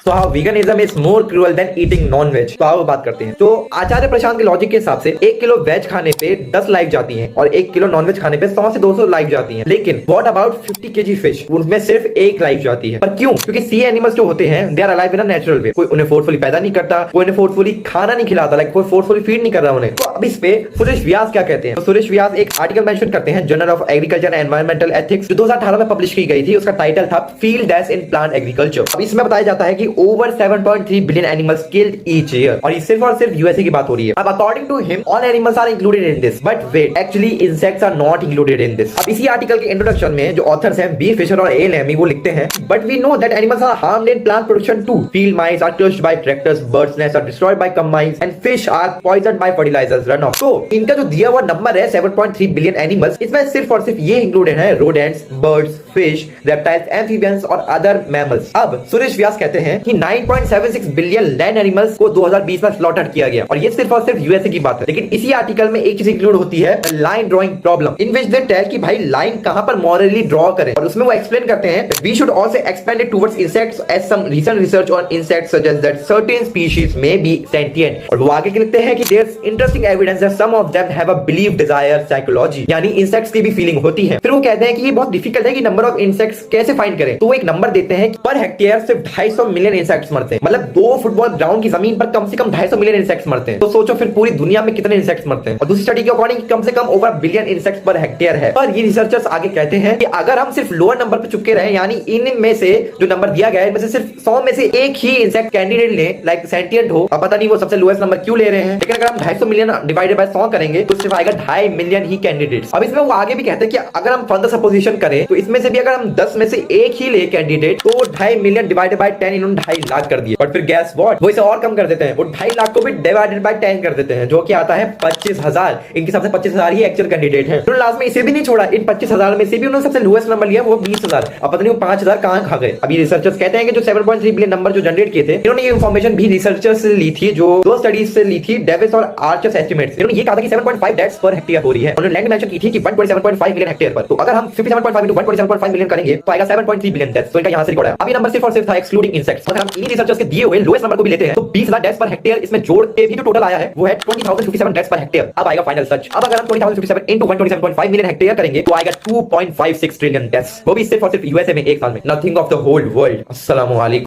तो how veganism is more cruel than eating non veg. तो आओ बात करते हैं। तो आचार्य प्रशांत के लॉजिक के हिसाब से 1 किलो वेज खाने पे 10 लाइफ जाती हैं और 1 किलो नॉन वेज खाने पे 100 से 200 लाइफ जाती हैं। लेकिन व्हाट अबाउट 50 केजी फिश, उनमें सिर्फ 1 लाइफ जाती है। पर क्यों? क्योंकि सी एनिमल्स जो होते हैं they are alive in a natural way. कोई उन्हें फोर्सफुली पैदा नहीं करता, कोई उन्हें फोर्सफुली खाना नहीं खिलाता, लाइक कोई फोर्सफुली फीड नहीं कर रहा उन्हें। तो अब इस पे सुरेश व्यास क्या कहते हैं? तो सुरेश व्यास एक आर्टिकल मेंशन करते हैं journal of agriculture and environmental ethics जो 2018 में पब्लिश की गई थी। उसका टाइटल था field edge in plant agriculture. अब इसमें बताया जाता है कि over 7.3 billion animals killed each year, और ये सिर्फ और सिर्फ यूएसए की बात हो रही है। अब according to him all animals are included in this, but wait, actually insects are not included in this. अब इसी आर्टिकल के इंट्रोडक्शन में जो ऑथर्स हैं बी फिशर और ए लेमी, वो लिखते हैं but we know that animals are harmed in plant production too. Field mice are crushed by tractors, birds nest are destroyed by combines and fish are poisoned by fertilizers run off. तो इनका जो दिया हुआ number है 7.3 billion animals, इसमें सिर्फ और सिर्फ ये इंक्लूडेड है rodents, birds, fish, reptiles, amphibians और अदर मैमल्स। अब सुरेश व्यास कहते हैं कि 9.76 बिलियन लैंड एनिमल्स को 2020 में स्लॉटर किया गया, और ये सिर्फ और सिर्फ यूएसए की बात है। लेकिन इसी आर्टिकल में एक चीज इंक्लूड होती है, line drawing problem, in which they tell कि भाई लाइन कहां पर मॉरली ड्रॉ करें, और उसमें वो एक्सप्लेन करते हैं we should also expand it towards insects as some recent research on insects suggest that certain species may be sentient. और वो आगे लिखते हैं कि there is interesting evidence that some of them have a belief desire psychology, यानी insects की भी feeling होती है। फिर वो कहते हैं कि ये बहुत डिफिकल्ट है कि नंबर ऑफ इंसेक्ट्स कैसे फाइंड करें। तो वो एक नंबर देते हैं पर हेक्टेयर सिर्फ 250 मिलियन इंसेक्ट्स मरते हैं, मतलब 2 फुटबॉल ग्राउंड की जमीन पर कम से कम 250 मिलियन इंसेक्ट्स मरते हैं। तो सोचो फिर पूरी दुनिया में कितने इंसेक्ट्स मरते हैं। और दूसरी स्टडी के अकॉर्डिंग कम से come over billion insects per hectare है। पर ये रिसर्चर्स आगे कहते हैं कि अगर हम सिर्फ लोअर नंबर पर चिपके रहे, यानी इनमें से जो नंबर दिया गया है इनमें से सिर्फ 100 में से एक ही इंसेक्ट कैंडिडेट ले, लाइक सेंटिएंट हो, अब पता नहीं वो सबसे लोएस्ट नंबर क्यों ले रहे हैं, लेकिन अगर हम 250 मिलियन डिवाइडेड बाय 100 करेंगे तो सिर्फ आएगा 2.5 मिलियन ही कैंडिडेट्स। अब इसमें वो आगे भी कहते हैं कि अगर हम फर्दर सपोजिशन करें तो इसमें से भी अगर हम 10 में से एक ही ले कैंडिडेट तो 2.5 मिलियन डिवाइडेड बाय 10, इन्होंने 2.5 लाख कर दिए। बट फिर गैस व्हाट, वो इसे और कम कर देते हैं, वो 2.5 लाख को भी डिवाइडेड बाय 10 कर देते हैं, जो कि आता है 25,000। इनके हिसाब से 25,000 ही एक्चुअल कैंडिडेट है। तो लास्ट में इसे भी नहीं छोड़ा, इन 25,000 में से भी उन्होंने सबसे लोएस्ट नंबर लिया, वो 20,000। अब पता नहीं वो 5,000 कहां खा गए। अभी रिसर्चर्स कहते हैं कि जो 7.3 बिलियन नंबर जो जनरेट किए थे, इन्होंने ये इंफॉर्मेशन भी रिसर्चर्स से ली थी, जो 2 स्टडीज से ली थी, डेविस और आर्चर्स एस्टिमेट्स। इन्होंने ये कहा था कि 7.5 डेथ्स पर हेक्टेयर हो रही है। उन्होंने लैंड मेंशन की थी कि 127.5 मिलियन हेक्टेयर पर। तो अगर हम 57.5 into 127.5 मिलियन करेंगे तो आएगा 7.3 बिलियन डेथ्स। तो इनका यहां से रिकॉर्ड है। अभी नंबर सिर्फ और सिर्फ था एक्सक्लूडिंग इंसेक्ट्स। अगर हम इन्हीं रिसर्चर्स के दिए हुए लोएस्ट नंबर को भी लेते हैं तो 20,000 डेथ्स पर हेक्टेयर इसमें जोड़ के भी जो टोटल आया है वो है 20,057 डेथ्स पर हेक्टेयर। अब आएगा फाइनल सच। अब अगर हम 20,057 into 127.5 मिलियन हेक्टेयर करेंगे तो आएगा 2.56 ट्रिलियन डेथ्स, वो भी सिर्फ और सिर्फ यूएसए में एक साल में, nothing of the whole world. अस्सलाम वालेकुम।